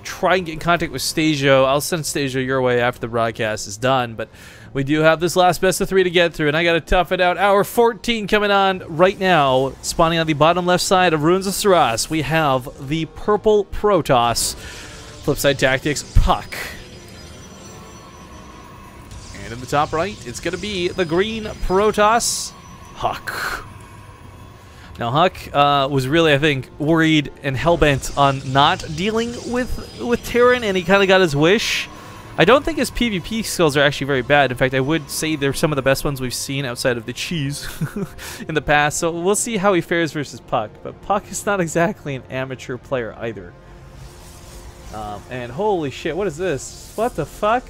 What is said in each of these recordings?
try and get in contact with Stasio. I'll send Stasio your way after the broadcast is done, but we do have this last best of 3 to get through, and I gotta tough it out. Hour 14 coming on right now. Spawning on the bottom left side of Ruins of Saras, we have the purple Protoss. Flipside Tactics, puCK. And in the top right, it's gonna be the green Protoss, HuK. Now, HuK was really, I think, worried and hellbent on not dealing with Terran, and he kind of got his wish. I don't think his PvP skills are actually very bad. In fact, I would say they're some of the best ones we've seen outside of the cheese in the past. So we'll see how he fares versus puCK. But puCK is not exactly an amateur player either. And holy shit, what is this? What the fuck?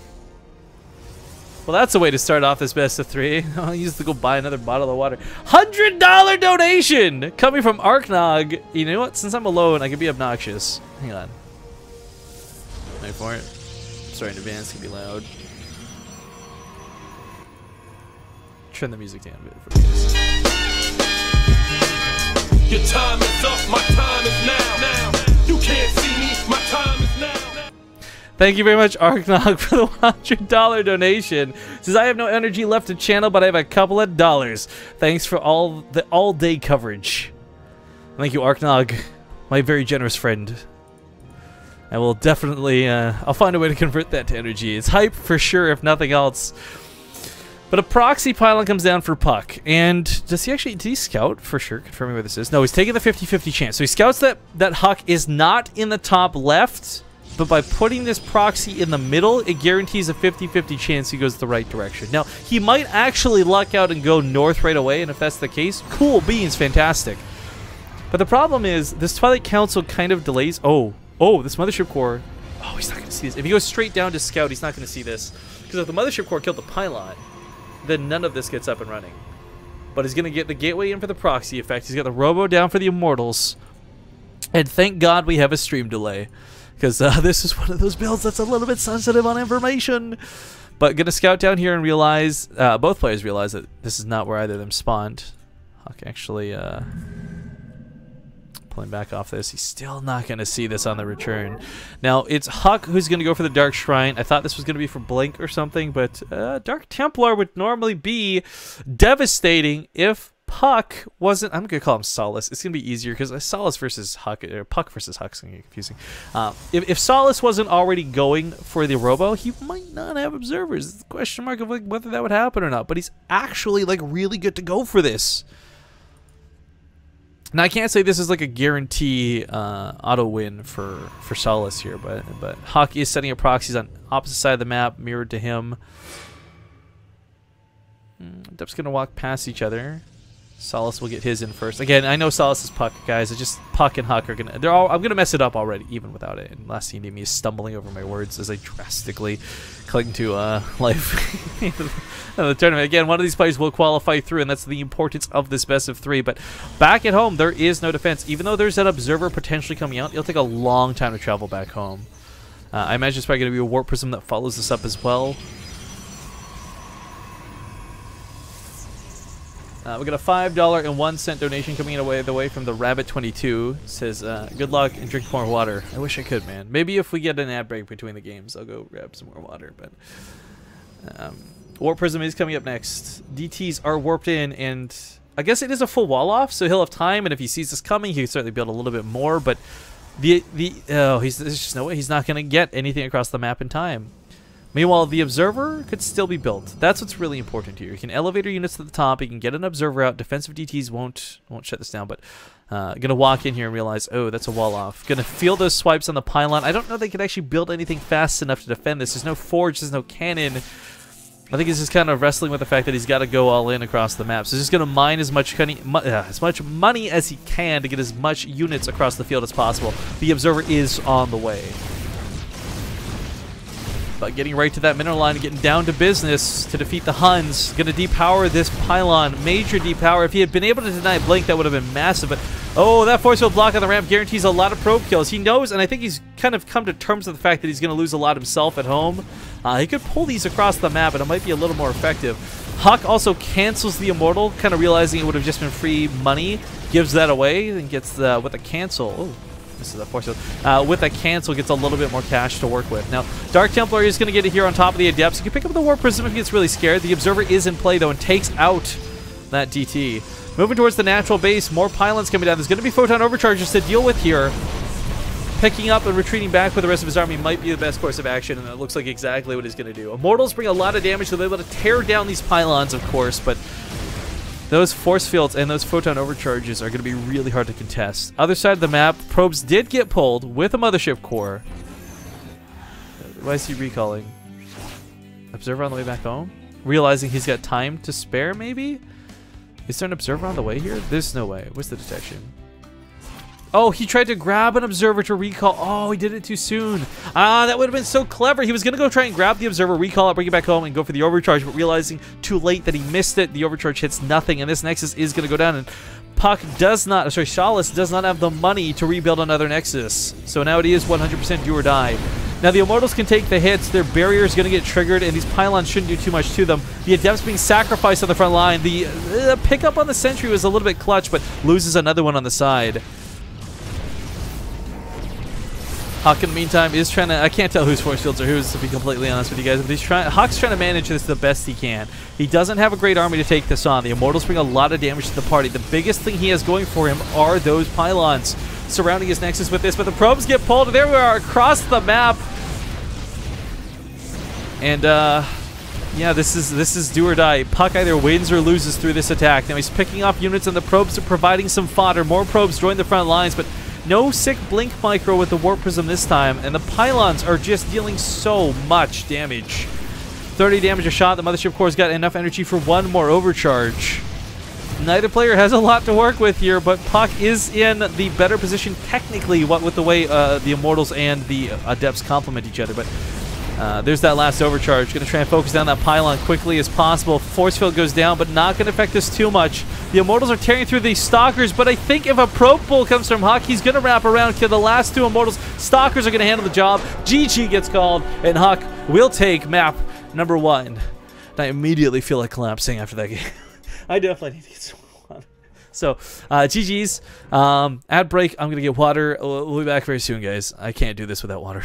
Well, that's a way to start off this best of 3. I'll use to go buy another bottle of water. $100 donation coming from HuK. You know what? Since I'm alone, I can be obnoxious. Hang on. Wait for it. Sorry in advance, it can be loud. Turn the music down a bit for this. Your time is up, my time is now. You can't see me, my time is now. Thank you very much, HuK, for the $100 donation. Says, I have no energy left to channel, but I have a couple of dollars. Thanks for all the all-day coverage. Thank you, HuK, my very generous friend. I will definitely, I'll find a way to convert that to energy. It's hype for sure, if nothing else. But a proxy pylon comes down for puCK. And does he actually, did he scout for sure? Confirming where this is. No, he's taking the 50-50 chance. So he scouts that HuK is not in the top left. But by putting this proxy in the middle, it guarantees a 50-50 chance he goes the right direction. Now, he might actually luck out and go north right away, and if that's the case, cool beans, fantastic. But the problem is, this Twilight Council kind of delays. Oh, this Mothership Core. Oh, he's not going to see this. If he goes straight down to scout, he's not going to see this. Because if the Mothership Core killed the pylon, then none of this gets up and running. But he's going to get the gateway in for the proxy effect. He's got the robo down for the Immortals. And thank God we have a stream delay. Because this is one of those builds that's a little bit sensitive on information. But gonna scout down here and realize, both players realize that this is not where either of them spawned. HuK actually pulling back off this. He's still not gonna see this on the return. Now it's HuK who's gonna go for the Dark Shrine. I thought this was gonna be for Blink or something, but Dark Templar would normally be devastating if puCK wasn't. I'm gonna call him Solace. It's gonna be easier because Solace versus HuK, or puCK versus HuK is gonna get confusing. If Solace wasn't already going for the robo, he might not have observers. It's a question mark of like whether that would happen or not. But he's actually like really good to go for this. Now I can't say this is like a guarantee auto win for Solace here, but HuK is setting up proxies on opposite side of the map, mirrored to him. Dep's gonna walk past each other. Solace will get his in first. Again, I know Solace is puCK, guys. It's just puCK and HuK are gonna. I'm gonna mess it up already, even without it. And last scene, me is stumbling over my words as I drastically cling to life in the tournament. Again, one of these players will qualify through, and that's the importance of this best of 3. But back at home, there is no defense. Even though there's an observer potentially coming out, it'll take a long time to travel back home. I imagine it's probably gonna be a warp prism that follows this up as well. We got a $5.01 donation coming in the way from the Rabbit22. Says, good luck and drink more water. I wish I could, man. Maybe if we get an ad break between the games, I'll go grab some more water. But Warp Prism is coming up next. DTs are warped in, and I guess it is a full wall off, so he'll have time. And if he sees this coming, he can certainly build a little bit more. But there's just no way he's not going to get anything across the map in time. Meanwhile, the observer could still be built. That's what's really important here. You can elevator units to the top. You can get an observer out. Defensive DTs won't shut this down. But gonna walk in here and realize, oh, that's a wall off. Gonna feel those swipes on the pylon. I don't know if they could actually build anything fast enough to defend this. There's no forge. There's no cannon. I think he's just kind of wrestling with the fact that he's got to go all in across the map. So he's just gonna mine as much money as he can to get as much units across the field as possible. The observer is on the way. But getting right to that mineral line and getting down to business to defeat the Huns. Going to depower this pylon. Major depower. If he had been able to deny Blink, that would have been massive. But, oh, that force field block on the ramp guarantees a lot of probe kills. He knows, and I think he's kind of come to terms with the fact that he's going to lose a lot himself at home. He could pull these across the map, and it might be a little more effective. HuK also cancels the Immortal, kind of realizing it would have just been free money. Gives that away and gets with a cancel. Oh. misses that force field. With a cancel, gets a little bit more cash to work with. Now, Dark Templar is going to get it here on top of the Adepts. You can pick up the Warp Prism if he gets really scared. The Observer is in play, though, and takes out that DT. Moving towards the natural base, more pylons coming down. There's going to be Photon Overcharges to deal with here. Picking up and retreating back with the rest of his army might be the best course of action, and it looks like exactly what he's going to do. Immortals bring a lot of damage, so they're able to tear down these pylons, of course, but those force fields and those photon overcharges are going to be really hard to contest. Other side of the map, probes did get pulled with a mothership core. Why is he recalling? Observer on the way back home? Realizing he's got time to spare, maybe? Is there an observer on the way here? There's no way. What's the detection? Oh, he tried to grab an observer to recall. Oh, he did it too soon. Ah, that would have been so clever. He was going to go try and grab the observer, recall it, bring it back home, and go for the overcharge, but realizing too late that he missed it, the overcharge hits nothing, and this Nexus is going to go down, and puCK does not, sorry, Chalice does not have the money to rebuild another Nexus. So now it is 100% do or die. Now the Immortals can take the hits, their barrier is going to get triggered, and these pylons shouldn't do too much to them. The Adepts being sacrificed on the front line. The pickup on the Sentry was a little bit clutch, but loses another one on the side. HuK, in the meantime, is trying to... I can't tell whose force fields are whose, to be completely honest with you guys. But HuK's trying to manage this the best he can. He doesn't have a great army to take this on. The Immortals bring a lot of damage to the party. The biggest thing he has going for him are those pylons surrounding his Nexus with this. But the probes get pulled. There we are across the map. And, yeah, this is do or die. puCK either wins or loses through this attack. Now he's picking off units, and the probes are providing some fodder. More probes join the front lines, but... no sick blink micro with the Warp Prism this time, and the pylons are just dealing so much damage. 30 damage a shot. The Mothership Core's got enough energy for one more overcharge. Neither player has a lot to work with here, but puCK is in the better position technically, what with the way the Immortals and the Adepts complement each other. But there's that last overcharge. Going to try and focus down that pylon quickly as possible. Force field goes down, but not going to affect us too much. The Immortals are tearing through these Stalkers, but I think if a probe pull comes from HuK, he's going to wrap around, kill the last two Immortals. Stalkers are going to handle the job. GG gets called, and HuK will take map number 1. And I immediately feel like collapsing after that game. I definitely need to get some water. So, GG's. Ad break. I'm going to get water. We'll be back very soon, guys. I can't do this without water.